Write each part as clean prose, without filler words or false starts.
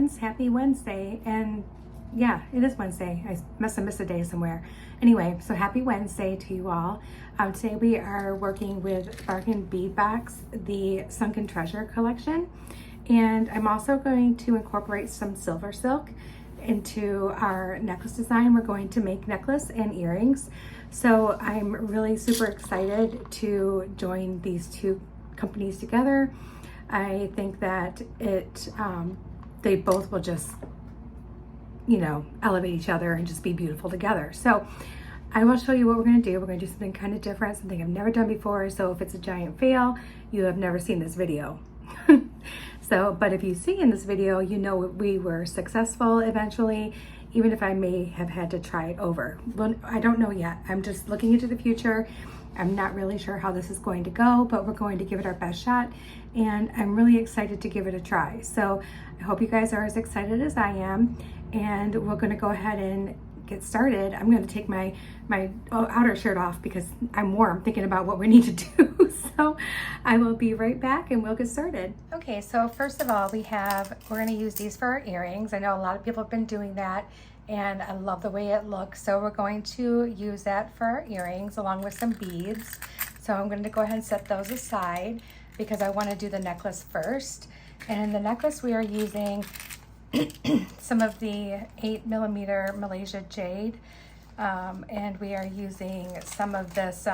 friends, happy Wednesday. And yeah, it is Wednesday. I must have missed a day somewhere. Anyway, so happy Wednesday to you all. Today we are working with Bargain Bead Box, the Sunken Treasure collection. And I'm also going to incorporate some SilverSilk into our necklace design. We're going to make necklace and earrings. So I'm really super excited to join these two companies together. I think that they both will just, you know, elevate each other and just be beautiful together. So I will show you what we're going to do. We're going to do something kind of different, something I've never done before. So if it's a giant fail, you have never seen this video. But if you see in this video, you know we were successful eventually, even if I may have had to try it over. Well, I don't know yet. I'm just looking into the future. I'm not really sure how this is going to go, but we're going to give it our best shot, and I'm really excited to give it a try. So I hope you guys are as excited as I am, and we're going to go ahead and get started. I'm going to take my outer shirt off because I'm warm thinking about what we need to do. So I will be right back and we'll get started. Okay, so first of all, we're going to use these for our earrings. I know a lot of people have been doing that and I love the way it looks. So we're going to use that for our earrings along with some beads. So I'm going to go ahead and set those aside because I want to do the necklace first. And in the necklace we are using some of the 8mm Malaysia jade, and we are using some of this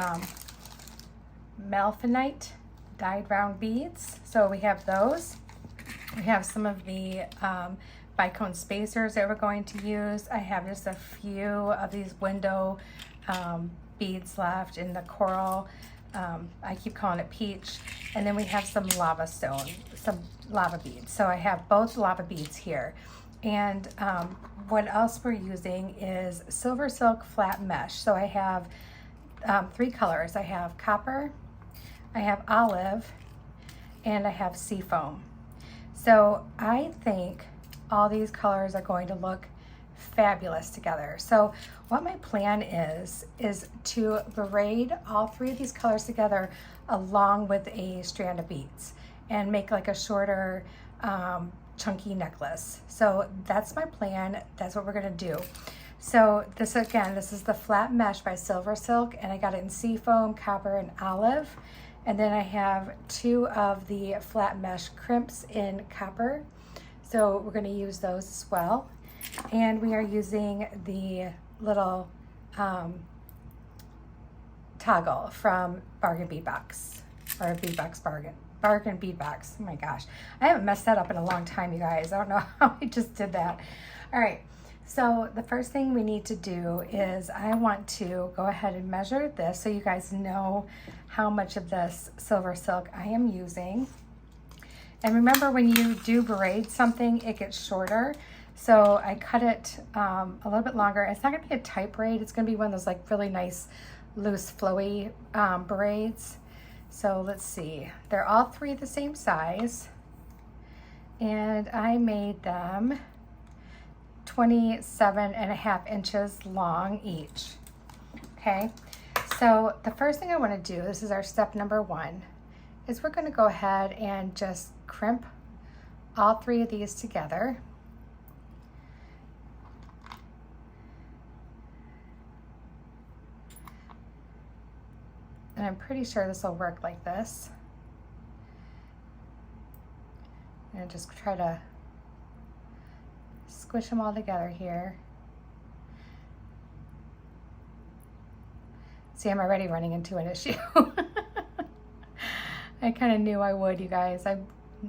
malphonite dyed round beads. So we have those. We have some of the bicone spacers that we're going to use. I have just a few of these window beads left in the coral. I keep calling it peach. And then we have some lava stone, some lava beads. So I have both lava beads here. And what else we're using is SilverSilk Flat Mesh. So I have 3 colors. I have copper, I have olive, and I have seafoam. So I think all these colors are going to look fabulous together. So what my plan is to braid all 3 of these colors together along with a strand of beads and make like a shorter chunky necklace. So that's my plan. That's what we're gonna do. So this is the Flat Mesh by SilverSilk, and I got it in seafoam, copper, and olive. And then I have 2 of the Flat Mesh crimps in copper. So we're gonna use those as well. And we are using the little toggle from Bargain Bead Box, or Bead Box Bargain Bead Box. Oh my gosh, I haven't messed that up in a long time, you guys. I don't know how I just did that. All right, so the first thing we need to do is I want to go ahead and measure this so you guys know how much of this SilverSilk I am using. And remember, when you do braid something, it gets shorter. So I cut it a little bit longer. It's not gonna be a tight braid. It's gonna be one of those like really nice, loose, flowy braids. So let's see. They're all 3 the same size. And I made them 27.5 inches long each. Okay, so the first thing I wanna do, this is our step number 1, is we're gonna go ahead and just crimp all 3 of these together. And I'm pretty sure this will work like this. And just try to squish them all together here. See, I'm already running into an issue. I kind of knew I would, you guys.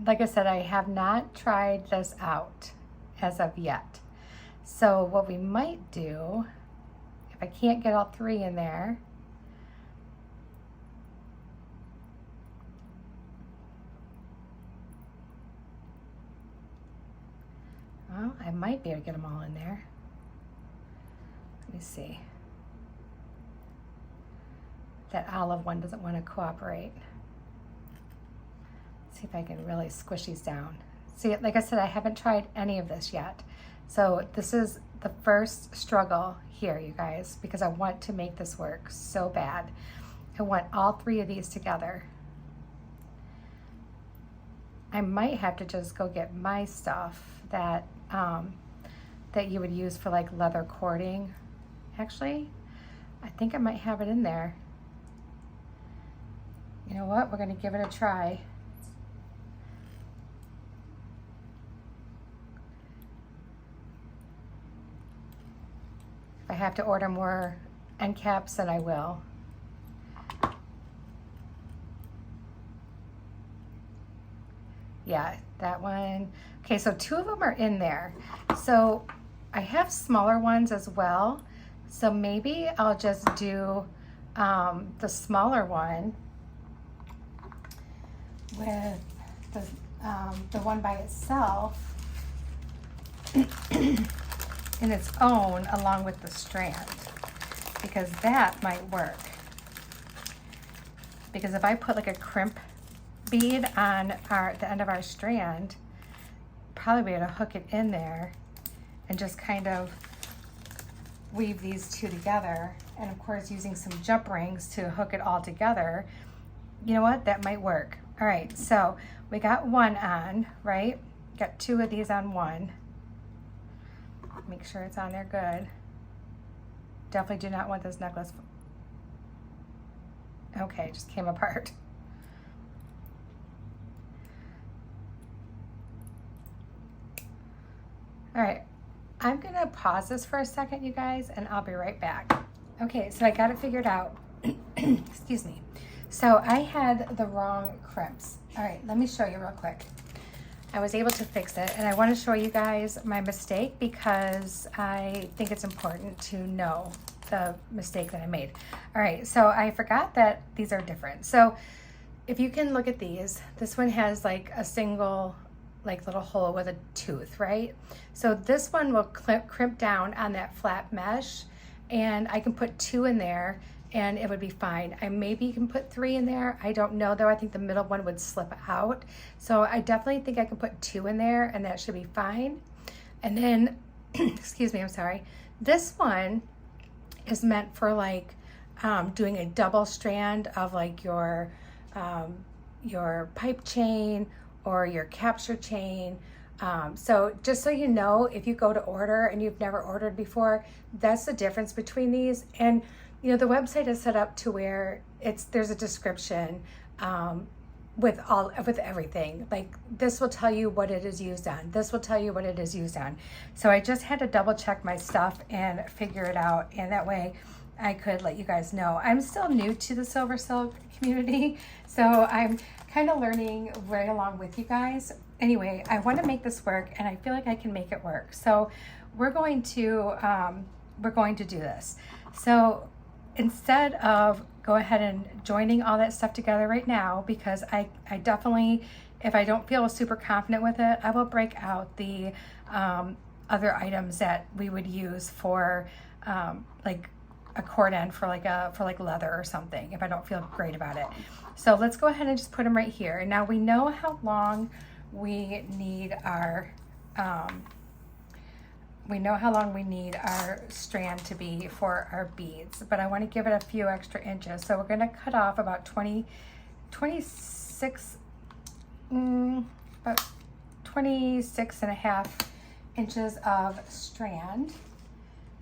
Like I said, I have not tried this out as of yet. So what we might do, if I can't get all 3 in there, well, I might be able to get them all in there. Let me see. That olive one doesn't want to cooperate. See if I can really squish these down. See, like I said, I haven't tried any of this yet. So this is the first struggle here, you guys, because I want to make this work so bad. I want all 3 of these together. I might have to just go get my stuff that that you would use for like leather cording. Actually, I think I might have it in there. You know what? We're going to give it a try. If I have to order more end caps, then I will. Yeah, that one. Okay, so 2 of them are in there. So I have smaller ones as well. So maybe I'll just do the smaller one with the one by itself in its own along with the strand, because that might work. Because if I put like a crimp bead on the end of our strand, probably be able to hook it in there and just kind of weave these 2 together, and of course using some jump rings to hook it all together. You know what, that might work. All right, so we got 1 on, right? Got 2 of these on 1. Make sure it's on there good. Definitely do not want this necklace. Okay, it just came apart. All right, I'm gonna pause this for a second, you guys, and I'll be right back. Okay, so I got it figured out. Excuse me. So I had the wrong crimps. All right, let me show you real quick. I was able to fix it, and I want to show you guys my mistake because I think it's important to know the mistake that I made. All right, so I forgot that these are different. So if you can look at these, this one has like a single like little hole with a tooth, right? So this one will crimp down on that flat mesh, and I can put 2 in there and it would be fine. I maybe can put 3 in there. I don't know though. I think the middle one would slip out. So I definitely think I can put 2 in there and that should be fine. And then, excuse me, I'm sorry. This one is meant for like doing a double strand of like your pipe chain or your capture chain. So just so you know, if you go to order and you've never ordered before, that's the difference between these. And you know, the website is set up to where there's a description with everything. Like this will tell you what it is used on. This will tell you what it is used on. So I just had to double check my stuff and figure it out, and that way I could let you guys know. I'm still new to the SilverSilk community, so I'm kind of learning right along with you guys. Anyway, I want to make this work, and I feel like I can make it work. So we're going to do this. So instead of go ahead and joining all that stuff together right now, because I definitely, if I don't feel super confident with it, I will break out the other items that we would use for like a cord end for like leather or something if I don't feel great about it. So let's go ahead and just put them right here. And now we know how long we need our strand to be for our beads, but I want to give it a few extra inches. So we're going to cut off about 26 and a half inches of strand.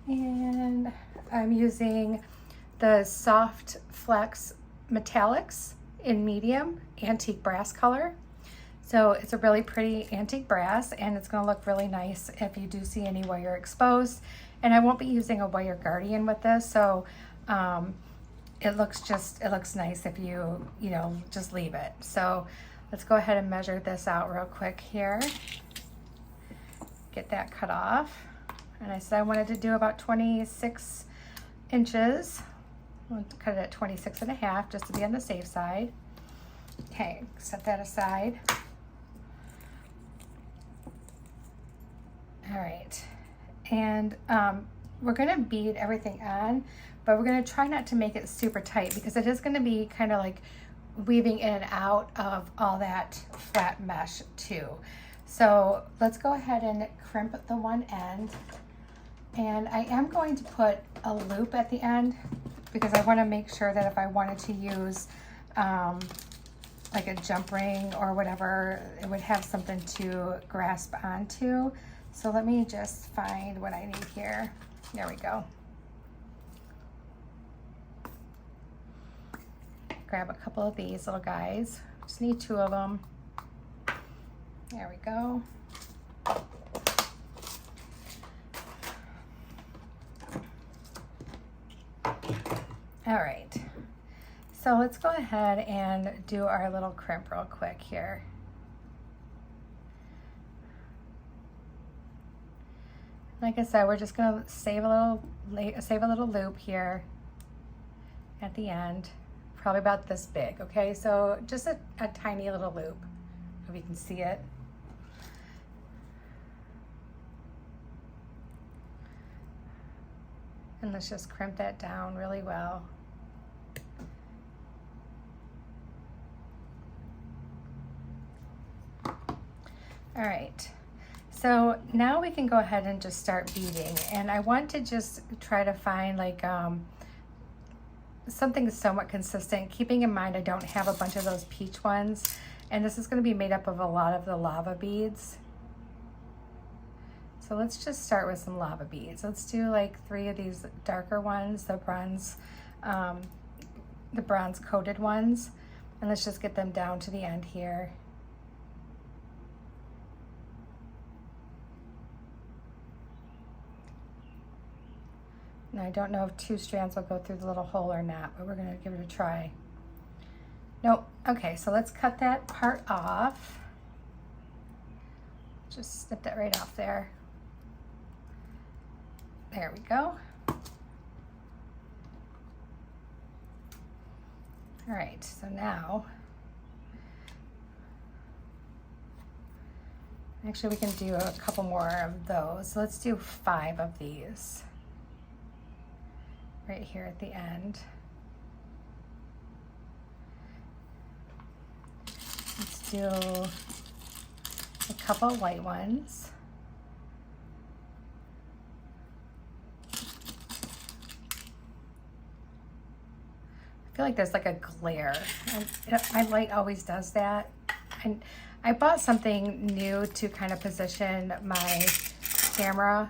And I'm using the Soft Flex Metallics in medium antique brass color. So it's a really pretty antique brass, and it's going to look really nice if you do see any wire exposed. And I won't be using a wire guardian with this, so it looks nice if you just leave it. So let's go ahead and measure this out real quick here. Get that cut off. And I said I wanted to do about 26 inches. I'll cut it at 26 and a half just to be on the safe side. Okay, set that aside. All right, and we're gonna bead everything on, but we're gonna try not to make it super tight because it is gonna be kind of like weaving in and out of all that flat mesh too. So let's go ahead and crimp the one end. And I am going to put a loop at the end because I want to make sure that if I wanted to use like a jump ring or whatever, it would have something to grasp onto. So let me just find what I need here. There we go. Grab a couple of these little guys. Just need 2 of them. There we go. All right. So let's go ahead and do our little crimp real quick here. Like I said, we're just gonna save a little loop here at the end, probably about this big, okay? So just a tiny little loop, if you can see it. And let's just crimp that down really well. All right, so now we can go ahead and just start beading. And I want to just try to find like something somewhat consistent, keeping in mind I don't have a bunch of those peach ones. And this is gonna be made up of a lot of the lava beads. So let's just start with some lava beads. Let's do like 3 of these darker ones, the bronze coated ones. And let's just get them down to the end here. Now I don't know if 2 strands will go through the little hole or not, but we're gonna give it a try. Nope. Okay, so let's cut that part off. Just snip that right off there. There we go. All right, so now, actually we can do a couple more of those. So let's do 5 of these right here at the end. Let's do a couple white ones. I feel like there's like a glare. My light always does that. And I bought something new to kind of position my camera.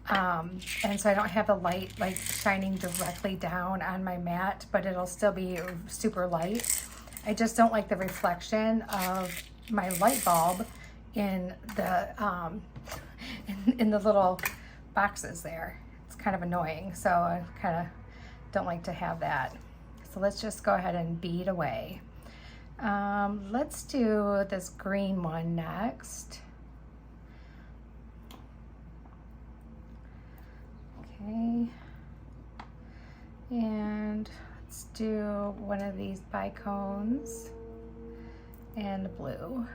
And so I don't have the light like shining directly down on my mat, but it'll still be super light. I just don't like the reflection of my light bulb in the in the little boxes there. It's kind of annoying, so I kind of don't like to have that. So let's just go ahead and bead away. Let's do this green one next. Okay, and let's do one of these bicones and blue.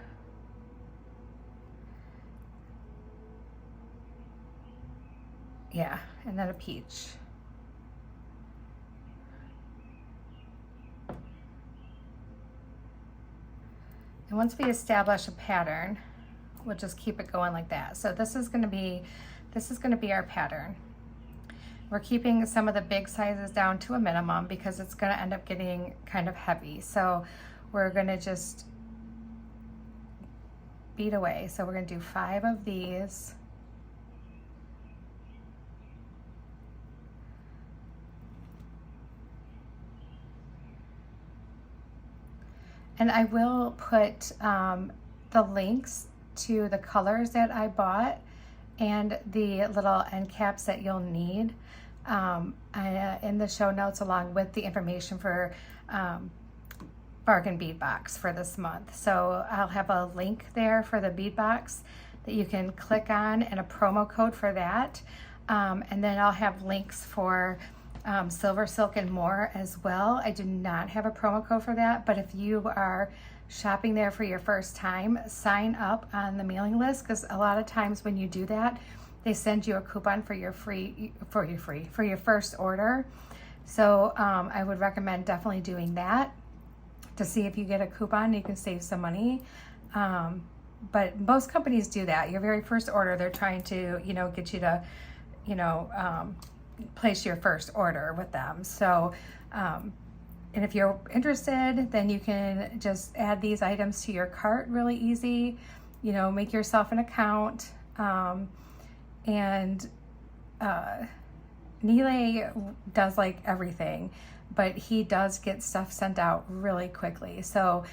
Yeah, and then a peach. And once we establish a pattern, we'll just keep it going like that. So this is gonna be our pattern. We're keeping some of the big sizes down to a minimum because it's gonna end up getting kind of heavy. So we're gonna just bead away. So we're gonna do 5 of these. And I will put the links to the colors that I bought and the little end caps that you'll need in the show notes, along with the information for Bargain Bead Box for this month. So I'll have a link there for the bead box that you can click on and a promo code for that. And then I'll have links for SilverSilk and more as well. I do not have a promo code for that, but if you are shopping there for your first time, sign up on the mailing list, because a lot of times when you do that, they send you a coupon for your first order. So I would recommend definitely doing that to see if you get a coupon. You can save some money. But most companies do that. Your very first order, they're trying to, get you to, place your first order with them. So And if you're interested, then you can just add these items to your cart really easy. You know, make yourself an account. And Nile does like everything, but he does get stuff sent out really quickly. So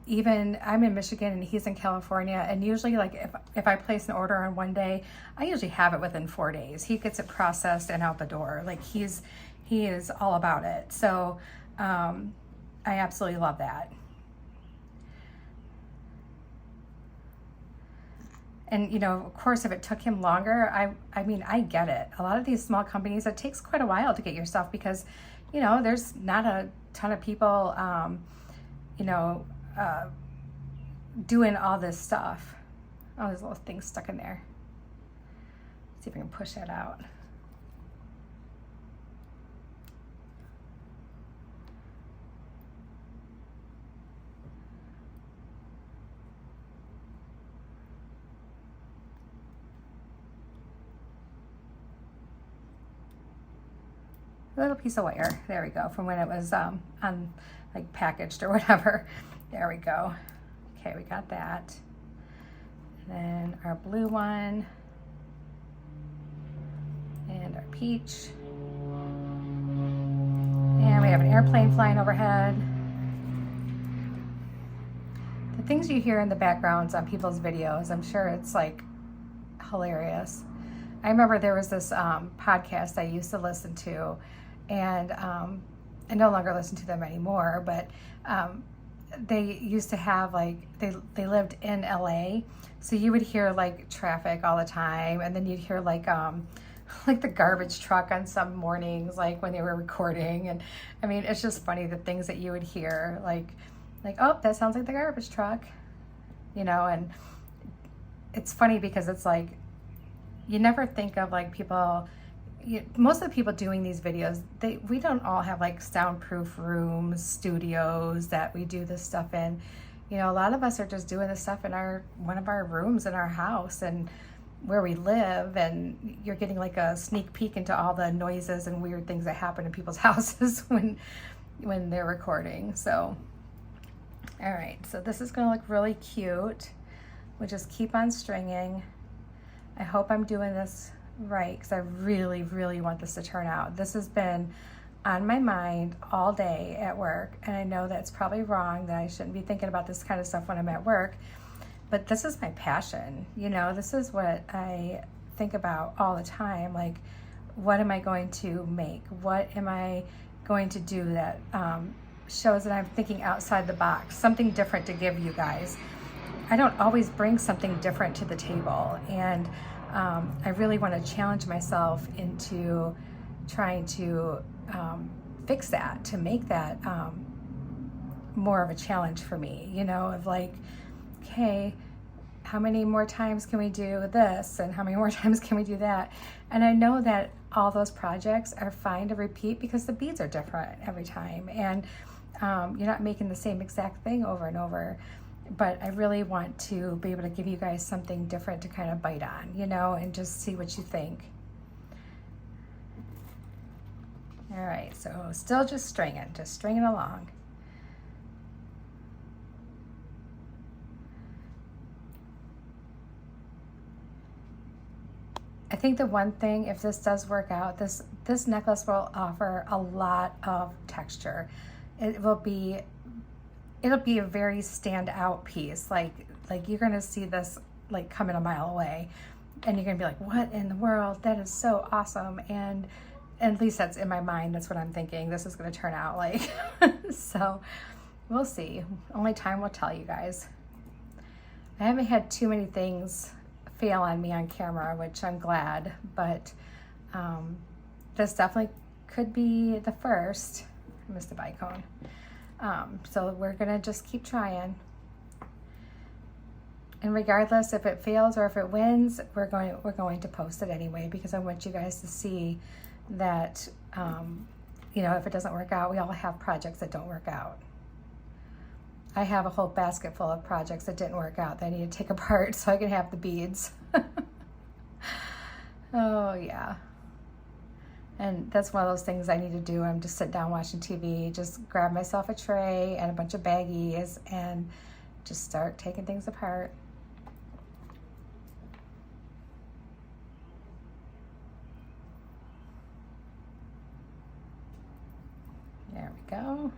even I'm in Michigan and he's in California, and usually like if I place an order on one day, I usually have it within 4 days. He gets it processed and out the door. Like he is all about it. So I absolutely love that. And, you know, of course, if it took him longer, I mean, I get it. A lot of these small companies, it takes quite a while to get your stuff because, you know, there's not a ton of people, you know, doing all this stuff. Oh, there's little things stuck in there. Let's see if I can push that out. A little piece of wire. There we go. From when it was on like packaged or whatever. There we go. Okay, we got that. And then our blue one. And our peach. And we have an airplane flying overhead. The things you hear in the backgrounds on people's videos, I'm sure it's like hilarious. I remember there was this podcast I used to listen to, and I no longer listen to them anymore, but they used to have like, they lived in LA, so you would hear like traffic all the time, and then you'd hear like the garbage truck on some mornings, like when they were recording. And I mean, it's just funny the things that you would hear, like, oh, that sounds like the garbage truck, you know. And it's funny because it's like, you never think of like people, most of the people doing these videos, we don't all have like soundproof rooms, studios that we do this stuff in. You know, a lot of us are just doing this stuff in one of our rooms in our house and where we live, and you're getting like a sneak peek into all the noises and weird things that happen in people's houses when they're recording. So, all right, so this is gonna look really cute. We'll just keep on stringing. I hope I'm doing this right because I really, really want this to turn out. This has been on my mind all day at work, and I know that's probably wrong, that I shouldn't be thinking about this kind of stuff when I'm at work, but this is my passion. You know, this is what I think about all the time. Like, what am I going to make? What am I going to do that shows that I'm thinking outside the box, something different to give you guys. I don't always bring something different to the table, and I really want to challenge myself into trying to fix that, to make that more of a challenge for me, you know, of like, okay, how many more times can we do this, and how many more times can we do that? And I know that all those projects are fine to repeat because the beads are different every time, and you're not making the same exact thing over and over. But I really want to be able to give you guys something different to kind of bite on, you know, and just see what you think. All right, so still just stringing along. I think the one thing, if this does work out, this necklace will offer a lot of texture. It'll be a very standout piece. Like you're gonna see this like coming a mile away, and you're gonna be like, what in the world? That is so awesome. And at least that's in my mind. That's what I'm thinking this is gonna turn out like. So we'll see. Only time will tell, you guys. I haven't had too many things fail on me on camera, which I'm glad, but this definitely could be the first. I missed the bicone. So we're gonna just keep trying. And regardless if it fails or if it wins, we're going to post it anyway, because I want you guys to see that, you know, if it doesn't work out, we all have projects that don't work out. I have a whole basket full of projects that didn't work out that I need to take apart so I can have the beads. Oh yeah. And that's one of those things I need to do. I'm just sitting down watching TV, just grab myself a tray and a bunch of baggies and just start taking things apart. There we go.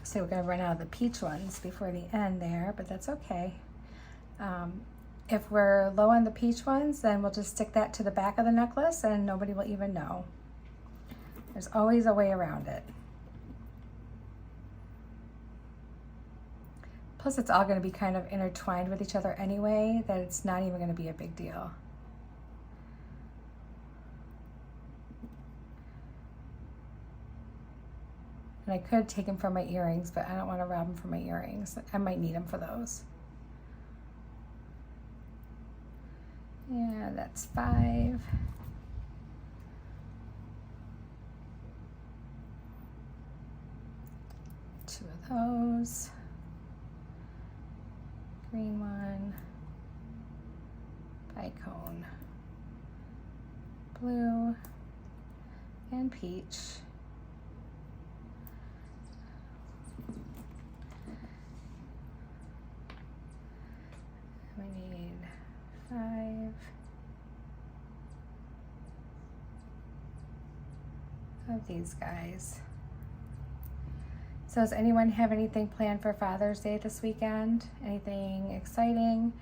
So we're going to run out of the peach ones before the end there, but that's okay. If we're low on the peach ones, then we'll just stick that to the back of the necklace and nobody will even know. There's always a way around it. Plus it's all going to be kind of intertwined with each other anyway, that it's not even going to be a big deal. And I could take them for my earrings, but I don't want to rob them for my earrings. I might need them for those. Yeah, that's 5. Two of those. Green one. Bicone. Blue. And peach. We need 5 of these guys. So does anyone have anything planned for Father's Day this weekend? Anything exciting?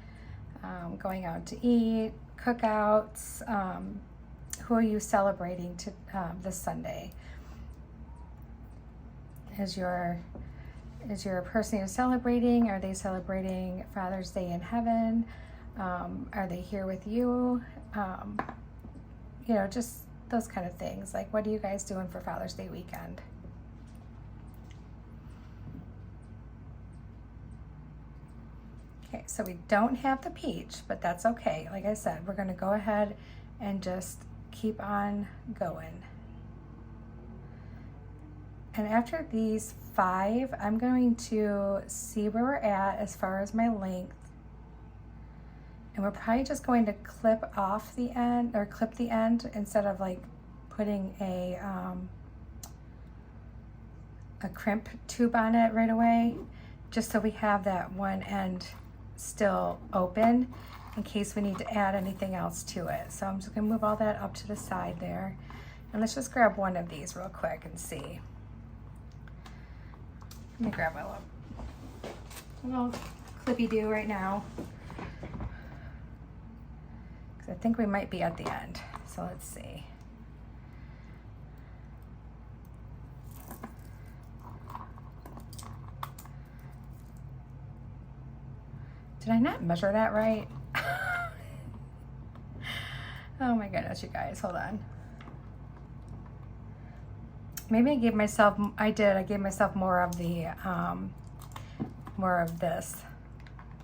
Going out to eat, cookouts? Who are you celebrating this Sunday? Is your person you're celebrating, are they celebrating Father's Day in heaven? Are they here with you? You know, just those kind of things. Like, what are you guys doing for Father's Day weekend? Okay, so we don't have the peach, but that's okay. Like I said, we're going to go ahead and just keep on going. And after these 5, I'm going to see where we're at as far as my length. And we're probably just going to clip off the end, or clip the end, instead of like putting a crimp tube on it right away, just so we have that one end still open in case we need to add anything else to it. So I'm just gonna move all that up to the side there. And let's just grab one of these real quick and see. Let me grab my little clippy-do right now, because I think we might be at the end. So let's see. Did I not measure that right? Oh my goodness, you guys, hold on. Maybe I gave myself, I gave myself more of the, more of this.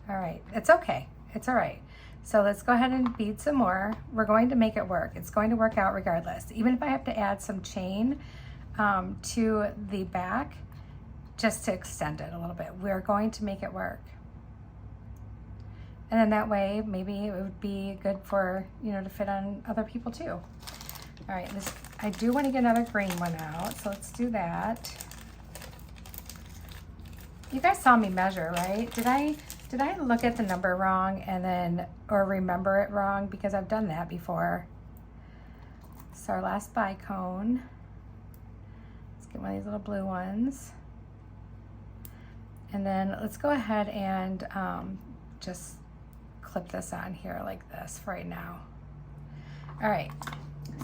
All right, it's okay, it's all right. So let's go ahead and bead some more. We're going to make it work. It's going to work out regardless. Even if I have to add some chain to the back, just to extend it a little bit, we're going to make it work. And then that way, maybe it would be good for, you know, to fit on other people too. All right, I do want to get another green one out, so let's do that. You guys saw me measure, right? Did I look at the number wrong and then, or remember it wrong? Because I've done that before. So our last bicone. Let's get one of these little blue ones. And then let's go ahead and just clip this on here like this for right now. All right,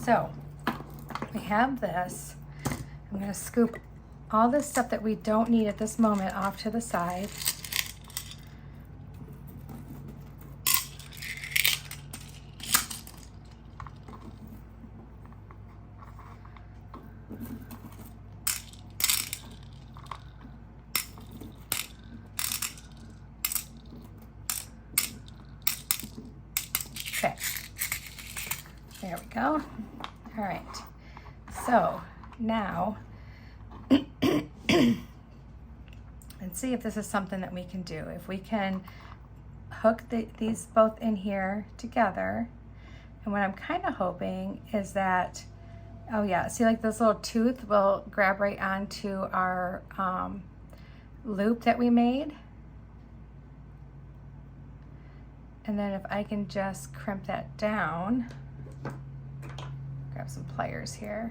so we have this. I'm gonna scoop all this stuff that we don't need at this moment off to the side. go. All right, so now let's see if this is something that we can do. If we can hook these both in here together. And what I'm kind of hoping is that, oh yeah, see, like this little tooth will grab right onto our loop that we made. And then if I can just crimp that down, grab some pliers here.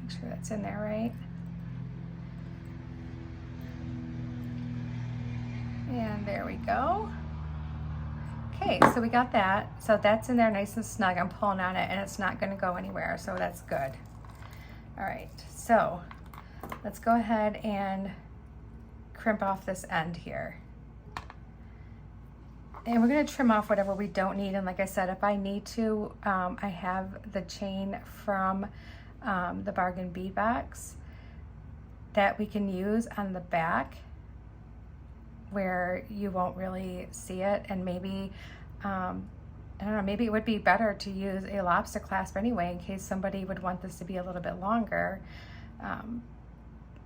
Make sure that's in there right. And there we go. Okay, so we got that. So that's in there nice and snug. I'm pulling on it and it's not gonna go anywhere, so that's good. All right, so let's go ahead and crimp off this end here. And we're gonna trim off whatever we don't need. And like I said, if I need to, I have the chain from the Bargain Bead Box that we can use on the back where you won't really see it. And maybe, I don't know, maybe it would be better to use a lobster clasp anyway in case somebody would want this to be a little bit longer.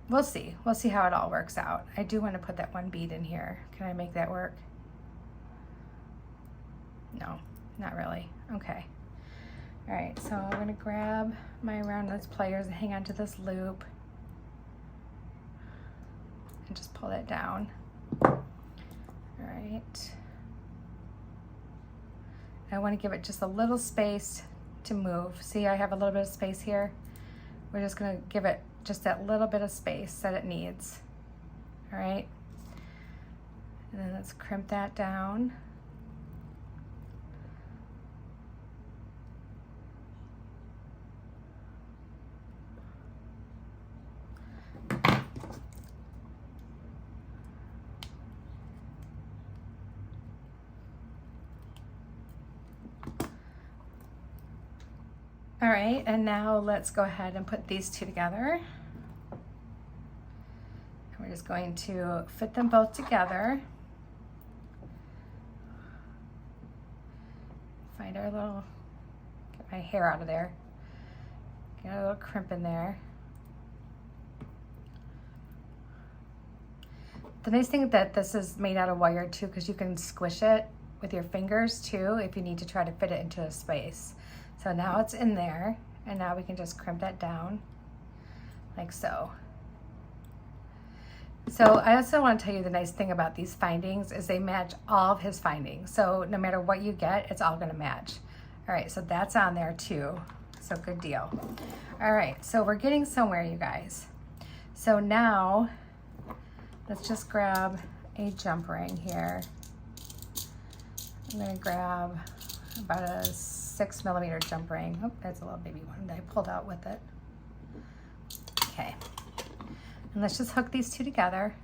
We'll see how it all works out. I do want to put that one bead in here. Can I make that work? No, not really. Okay. All right, so I'm gonna grab my round nose pliers and hang on to this loop and just pull that down. All right. I want to give it just a little space to move. See, I have a little bit of space here. We're just gonna give it just that little bit of space that it needs. All right. And then let's crimp that down. All right, and now let's go ahead and put these two together. And we're just going to fit them both together. Find our little, get my hair out of there. Get a little crimp in there. The nice thing that this is made out of wire too, because you can squish it with your fingers too if you need to try to fit it into a space. So now it's in there, and now we can just crimp that down like so. So I also want to tell you the nice thing about these findings is they match all of his findings. So no matter what you get, it's all going to match. All right, so that's on there too. So good deal. All right, so we're getting somewhere, you guys. So now let's just grab a jump ring here. I'm going to grab about a 6mm jump ring. Oh, that's a little baby one that I pulled out with it. Okay, and let's just hook these two together.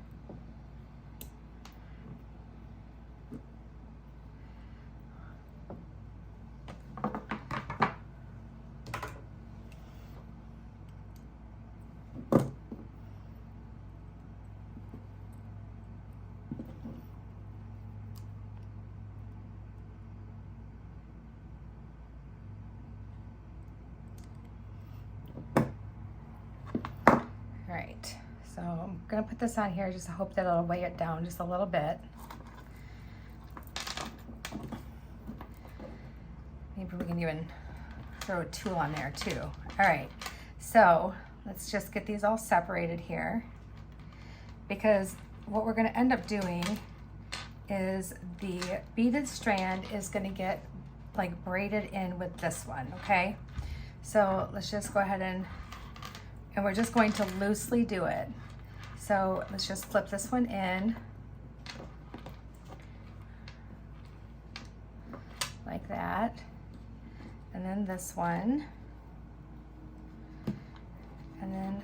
Right, so I'm gonna put this on here just to hope that it'll weigh it down just a little bit. Maybe we can even throw a tool on there too. All right, so let's just get these all separated here, because what we're gonna end up doing is the beaded strand is gonna get like braided in with this one, okay? So let's just go ahead and we're just going to loosely do it. So let's just flip this one in like that. And then this one. And then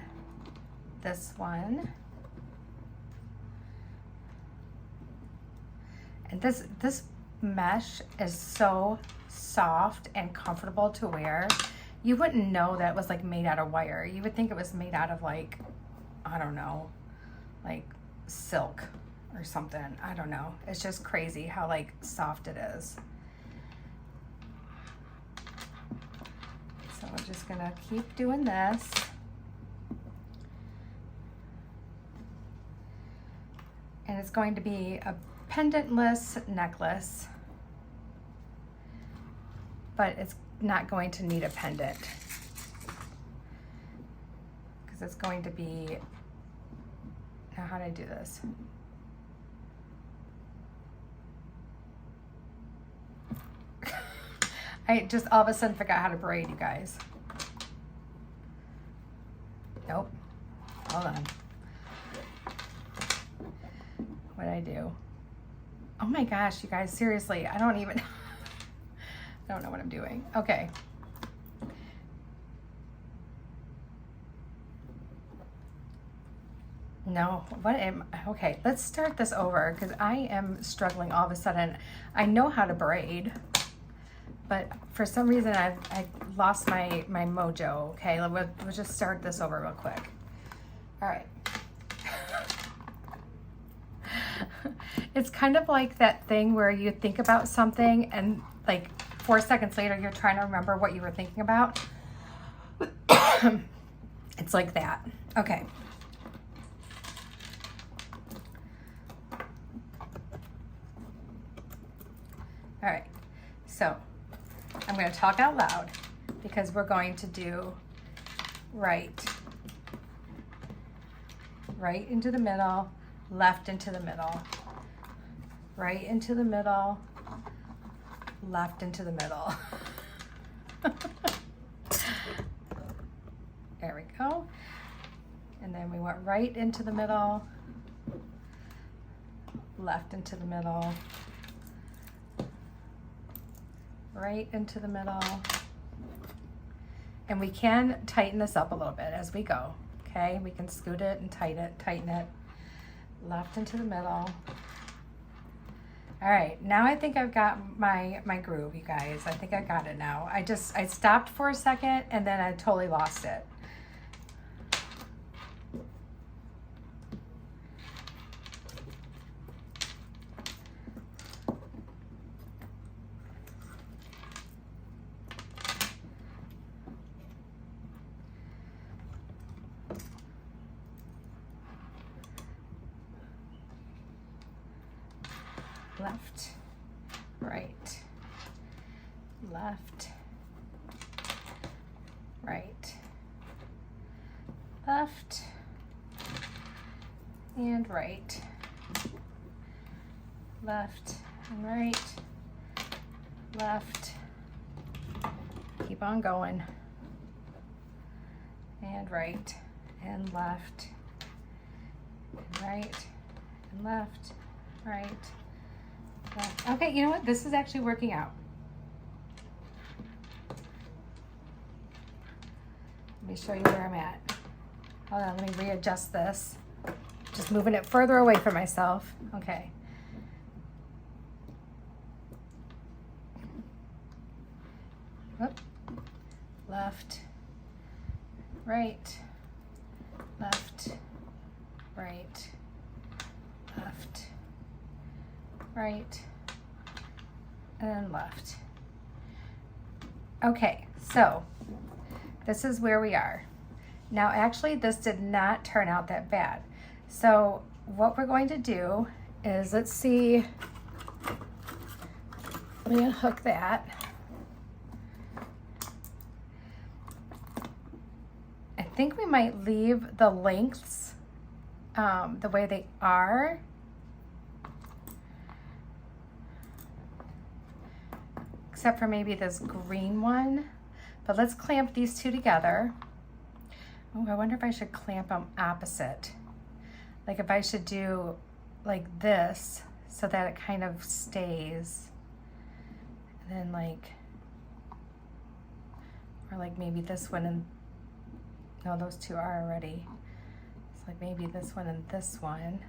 this one. And this mesh is so soft and comfortable to wear. You wouldn't know that it was like made out of wire. You would think it was made out of like, I don't know, like silk. or something. I don't know. It's just crazy how like soft it is. So we're just gonna keep doing this. And it's going to be a pendantless necklace, but it's not going to need a pendant because it's going to be, now how do I do this? I just all of a sudden forgot how to braid, you guys. Nope, hold on. What did I do? Oh my gosh, you guys, seriously, I don't even, I don't know what I'm doing. Okay. No, what am, okay, let's start this over because I am struggling all of a sudden. I know how to braid, but for some reason I lost my mojo. Okay, we'll just start this over real quick. All right. It's kind of like that thing where you think about something and like 4 seconds later you're trying to remember what you were thinking about. It's like that. Okay. All right, so I'm going to talk out loud because we're going to do right into the middle, left into the middle, right into the middle, left into the middle. There we go. And then we went right into the middle, left into the middle, right into the middle. And we can tighten this up a little bit as we go. Okay, we can scoot it and tighten it. Left into the middle. All right, now I think I've got my groove, you guys. I think I got it now. I stopped for a second and then I totally lost it. Left, right, left, right, left, and right, left and right, left, keep on going, and right, and left, and right, and left, right. Okay, you know what? This is actually working out. Let me show you where I'm at. Hold on, let me readjust this. Just moving it further away from myself. Okay. Whoop. Left, right, left, right, left, right, and left. Okay, so this is where we are. Now actually this did not turn out that bad. So what we're going to do is, let's see, let me unhook that. I think we might leave the lengths the way they are. Except for maybe this green one. But let's clamp these two together. Oh, I wonder if I should clamp them opposite. Like if I should do like this so that it kind of stays. And then like, or like maybe this one and, no, those two are already. It's like maybe this one and this one.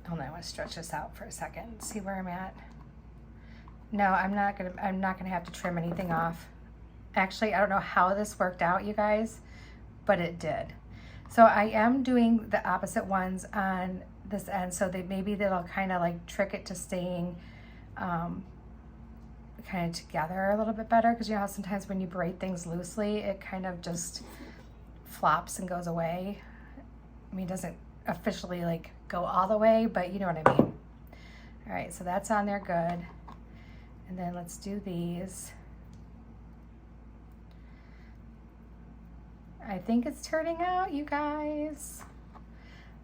Hold on, I want to stretch this out for a second, see where I'm at. No, I'm not gonna have to trim anything off. Actually, I don't know how this worked out, you guys, but it did. So I am doing the opposite ones on this end, so that maybe that'll kind of like trick it to staying kind of together a little bit better, because you know how sometimes when you braid things loosely, it kind of just flops and goes away. I mean, it doesn't officially like go all the way, but you know what I mean. All right, so that's on there good. And then let's do these. I think it's turning out, you guys.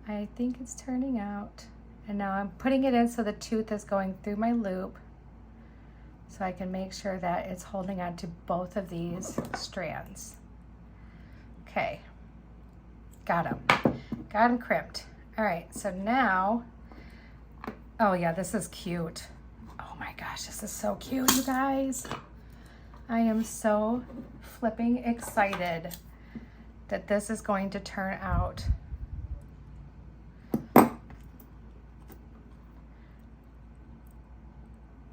I think it's turning out. And now I'm putting it in so the tooth is going through my loop, so I can make sure that it's holding on to both of these strands. Okay, got them crimped. All right, so now, oh yeah, this is cute. Oh my gosh, this is so cute, you guys. I am so flipping excited that this is going to turn out. All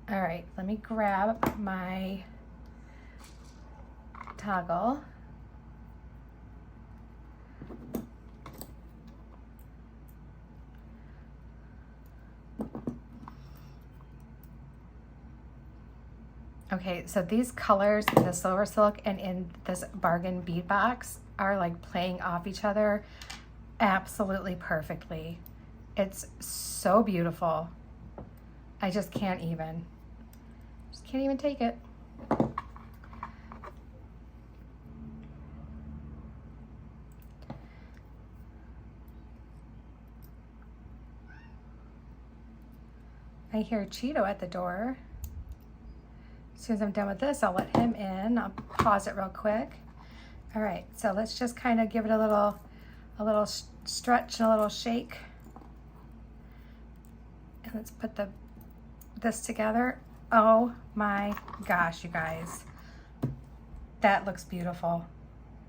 right, let me grab my toggle. Okay, so these colors in the SilverSilk and in this Bargain Bead Box are like playing off each other absolutely perfectly. It's so beautiful. I just can't even take it. I hear Cheeto at the door. As soon as I'm done with this, I'll let him in. I'll pause it real quick. All right, so let's just kind of give it a little stretch and a little shake. And let's put this together. Oh my gosh, you guys. That looks beautiful.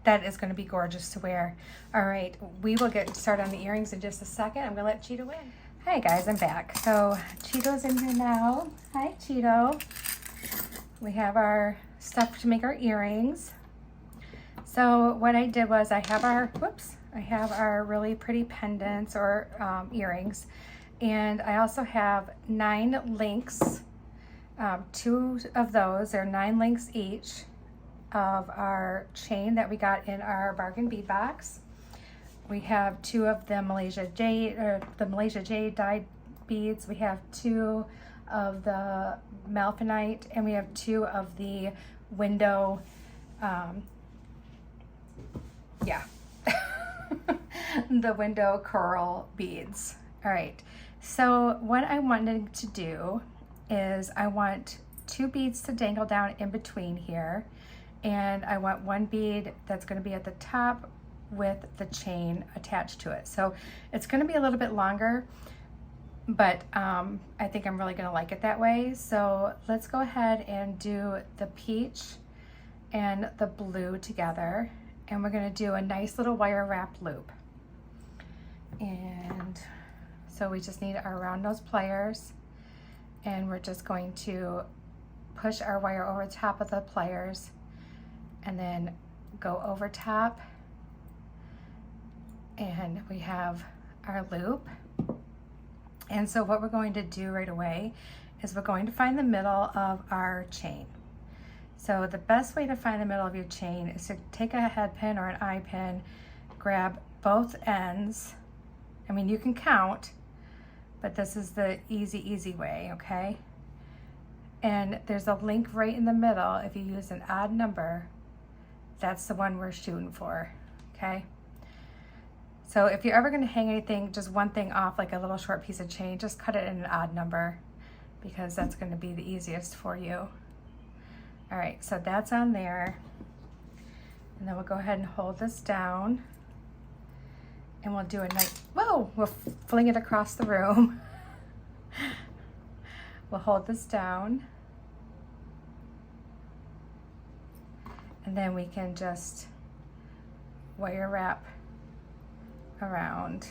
That is gonna be gorgeous to wear. All right, we will get started on the earrings in just a second. I'm gonna let Cheeto in. Hi guys, I'm back. So Cheeto's in here now. Hi, Cheeto. We have our stuff to make our earrings. So what I did was I have our really pretty pendants or earrings. And I also have 9 links, 2 of those, they're 9 links each of our chain that we got in our Bargain Bead Box. We have 2 of the Malaysia Jade dyed beads. We have 2 of the Malphonite, and we have 2 of the window, the window curl beads. All right, so what I wanted to do is I want 2 beads to dangle down in between here, and I want 1 bead that's going to be at the top with the chain attached to it. So it's going to be a little bit longer, but I think I'm really going to like it that way. So let's go ahead and do the peach and the blue together, and we're going to do a nice little wire wrap loop. And so we just need our round nose pliers, and we're just going to push our wire over the top of the pliers and then go over top, and we have our loop. And so what we're going to do right away is we're going to find the middle of our chain. So the best way to find the middle of your chain is to take a head pin or an eye pin, grab both ends. I mean, you can count, but this is the easy way, okay? And there's a link right in the middle. If you use an odd number, that's the one we're shooting for, okay? So if you're ever going to hang anything, just one thing off, like a little short piece of chain, just cut it in an odd number, because that's going to be the easiest for you. All right, so that's on there. And then we'll go ahead and hold this down, and we'll do a nice, whoa, we'll fling it across the room. We'll hold this down, and then we can just wire wrap around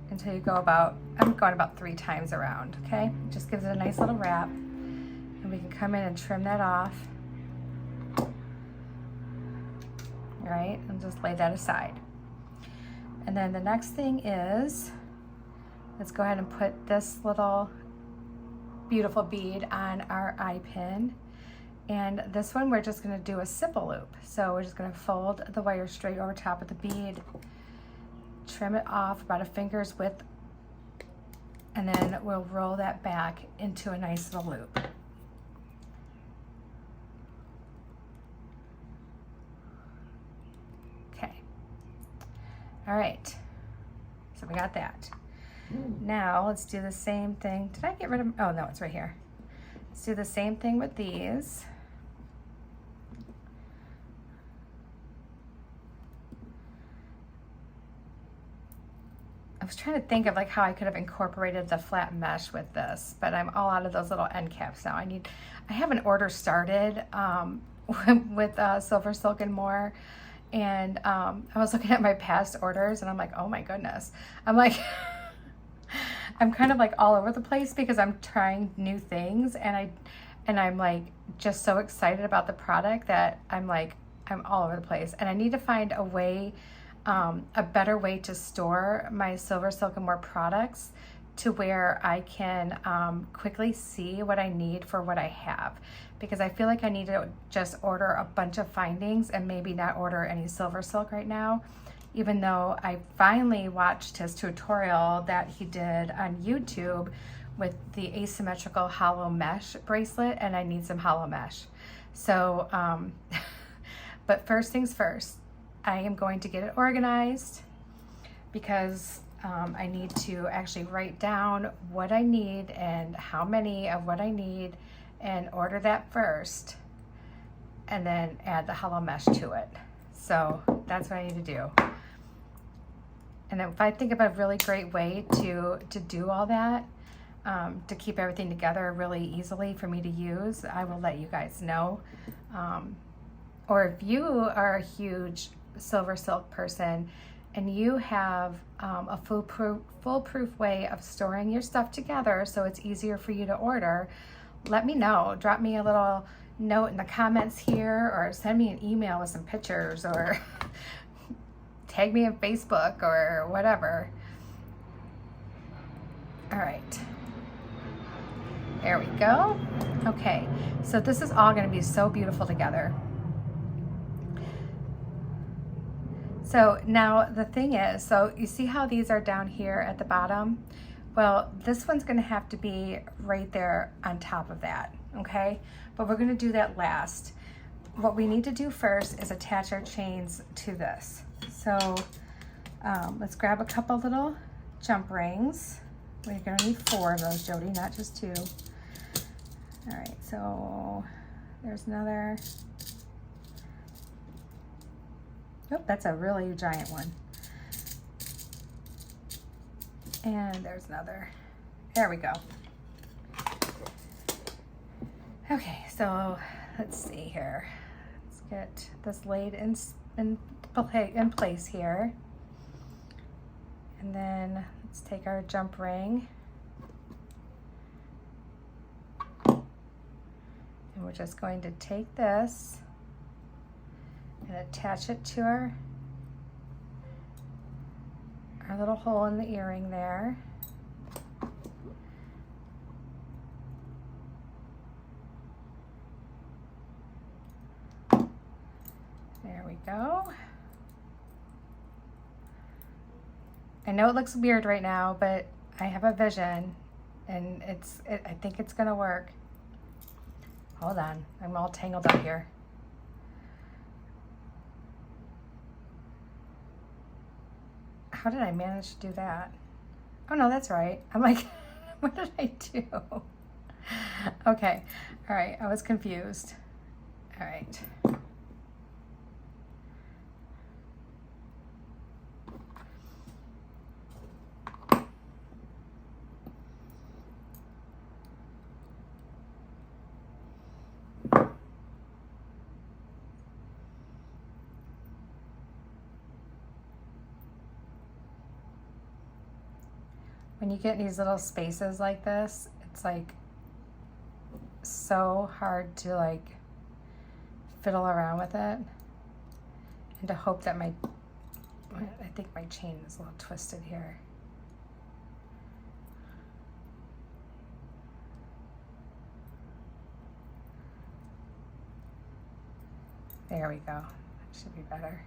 until you go about, I'm going about 3 times around, okay? Just gives it a nice little wrap. And we can come in and trim that off. All right, and just lay that aside. And then the next thing is, let's go ahead and put this little beautiful bead on our eye pin. And this one, we're just gonna do a simple loop. So we're just gonna fold the wire straight over top of the bead, trim it off about a finger's width, and then we'll roll that back into a nice little loop. Okay. All right. So we got that. Now let's do the same thing. Did I get rid of, oh no, it's right here. Let's do the same thing with these. I was trying to think of like how I could have incorporated the flat mesh with this, but I'm all out of those little end caps now. I have an order started with SilverSilk and more, and I was looking at my past orders and I'm like, oh my goodness. I'm like, I'm kind of like all over the place because I'm trying new things, and I'm like just so excited about the product that I'm all over the place, and I need to find a way, a better way to store my SilverSilk and more products to where I can quickly see what I need for what I have, because I feel like I need to just order a bunch of findings and maybe not order any SilverSilk right now, even though I finally watched his tutorial that he did on YouTube with the asymmetrical hollow mesh bracelet, and I need some hollow mesh. So, but first things first, I am going to get it organized because I need to actually write down what I need and how many of what I need and order that first, and then add the hollow mesh to it. So that's what I need to do. And if I think of a really great way to do all that, to keep everything together really easily for me to use, I will let you guys know. Or if you are a huge SilverSilk person and you have a foolproof way of storing your stuff together so it's easier for you to order, let me know. Drop me a little note in the comments here, or send me an email with some pictures, or tag me on Facebook or whatever. All right, there we go. Okay, so this is all gonna be so beautiful together. So now the thing is, so you see how these are down here at the bottom? Well, this one's gonna have to be right there on top of that, okay? But we're gonna do that last. What we need to do first is attach our chains to this. So let's grab a couple little jump rings. We're gonna need 4 of those, Jody, not just 2. All right, so there's another. Oh, that's a really giant one. And there's another. There we go. Okay, so let's see here. Let's get this laid in place here. And then let's take our jump ring. And we're just going to take this and attach it to our little hole in the earring there. There we go. I know it looks weird right now, but I have a vision, and I think it's gonna work. Hold on, I'm all tangled up here. How did I manage to do that? Oh no, that's right. I'm like, what did I do? Okay, all right, I was confused. All right. when you get in these little spaces like this, it's like so hard to like fiddle around with it, and to hope that I think my chain is a little twisted here. There we go. That should be better.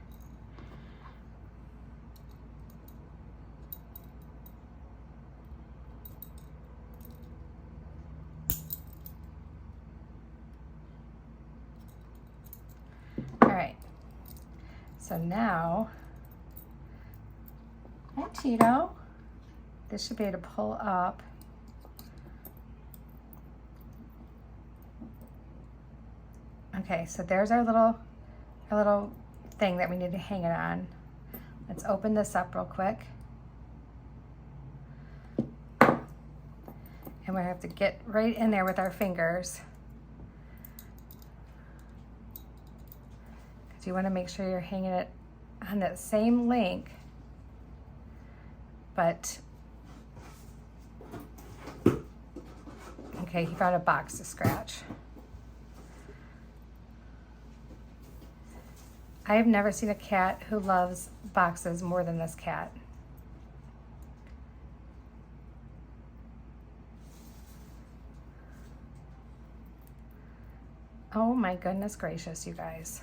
All right. So now, hi Tito. This should be able to pull up. Okay, so there's our little thing that we need to hang it on. Let's open this up real quick. And we have to get right in there with our fingers. Because you want to make sure you're hanging it on that same link, but okay, he found a box to scratch. I have never seen a cat who loves boxes more than this cat. Oh my goodness gracious, you guys.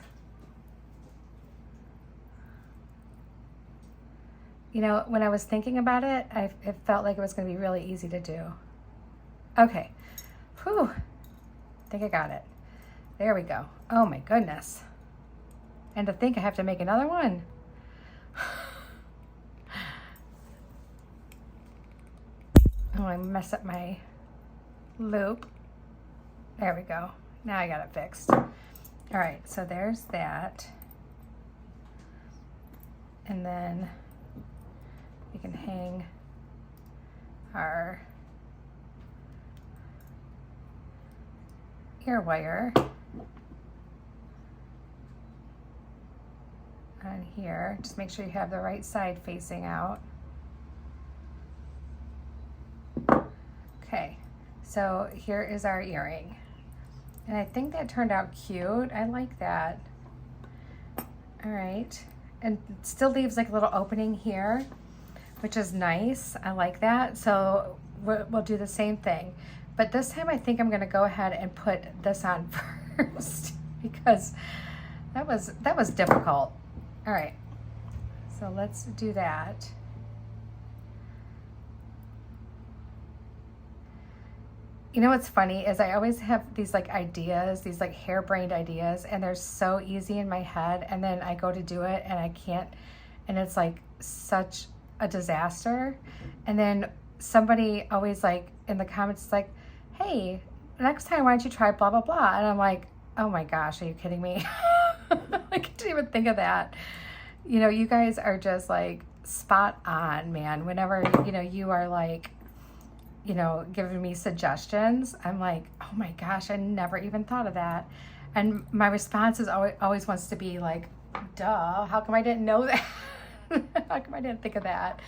You know, when I was thinking about it, it felt like it was going to be really easy to do. Okay. Whew. I think I got it. There we go. Oh my goodness. And to think I have to make another one. Oh, I messed up my loop. There we go. Now I got it fixed. All right, so there's that. And then we can hang our ear wire on here. Just make sure you have the right side facing out. Okay, so here is our earring. And I think that turned out cute. I like that. All right, and it still leaves like a little opening here, which is nice. I like that. So we'll do the same thing. But this time I think I'm gonna go ahead and put this on first because that was difficult. All right, so let's do that. You know what's funny is I always have these like ideas, these like harebrained ideas, and they're so easy in my head, and then I go to do it and I can't, and it's like such a disaster. And then somebody always like in the comments is like, hey, next time why don't you try blah blah blah, and I'm like, oh my gosh, are you kidding me? I didn't even think of that. You know, you guys are just like spot on, man. Whenever, you know, you are like, you know, giving me suggestions, I'm like, oh my gosh, I never even thought of that. And my response is always wants to be like, duh, how come I didn't know that? How come I didn't think of that?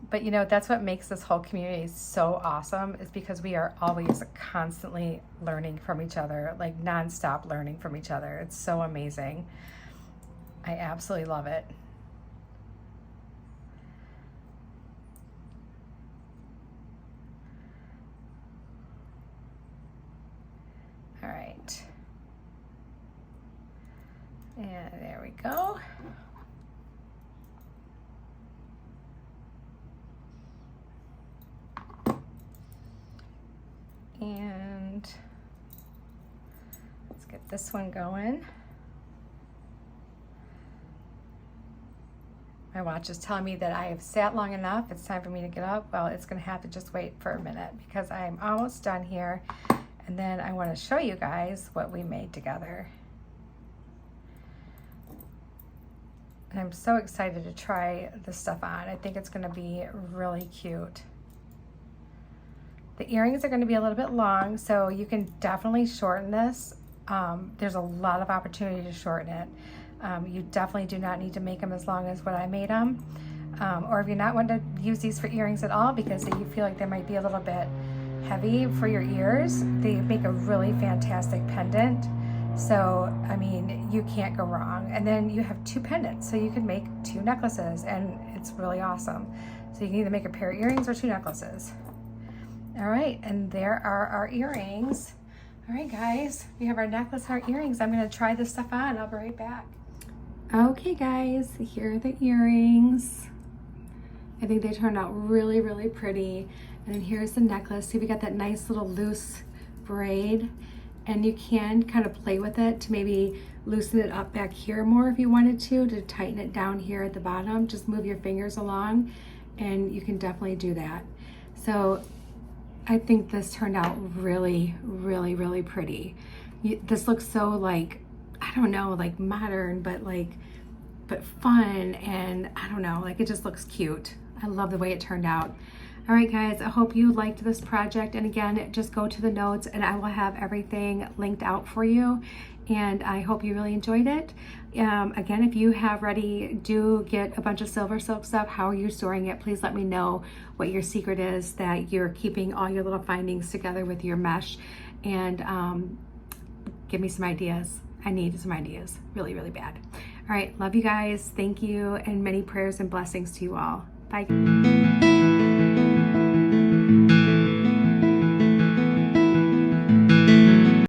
But you know, that's what makes this whole community so awesome, is because we are always constantly learning from each other, like nonstop learning from each other. It's so amazing. I absolutely love it. All right. And there we go. And let's get this one going. My watch is telling me that I have sat long enough. It's time for me to get up. Well, it's gonna have to just wait for a minute because I'm almost done here. And then I wanna show you guys what we made together. And I'm so excited to try this stuff on. I think it's gonna be really cute. The earrings are going to be a little bit long, so you can definitely shorten this. There's a lot of opportunity to shorten it. You definitely do not need to make them as long as what I made them. Or if you're not wanting to use these for earrings at all because you feel like they might be a little bit heavy for your ears, they make a really fantastic pendant. So, I mean, you can't go wrong. And then you have 2 pendants, so you can make 2 necklaces, and it's really awesome. So you can either make a pair of earrings or 2 necklaces. All right, and there are our earrings. All right, guys, we have our necklace, our earrings. I'm gonna try this stuff on. I'll be right back. Okay, guys, here are the earrings. I think they turned out really, really pretty. And then here's the necklace. See, we got that nice little loose braid, and you can kind of play with it to maybe loosen it up back here more if you wanted to tighten it down here at the bottom. Just move your fingers along and you can definitely do that. So I think this turned out really, really, really pretty. This looks so like, I don't know, like modern, but fun, and I don't know, like it just looks cute. I love the way it turned out. All right, guys, I hope you liked this project. And again, just go to the notes and I will have everything linked out for you. And I hope you really enjoyed it. Again, if you have ready, do get a bunch of SilverSilk stuff. How are you storing it? Please let me know what your secret is that you're keeping all your little findings together with your mesh. And give me some ideas. I need some ideas really, really bad. All right, love you guys. Thank you, and many prayers and blessings to you all. Bye.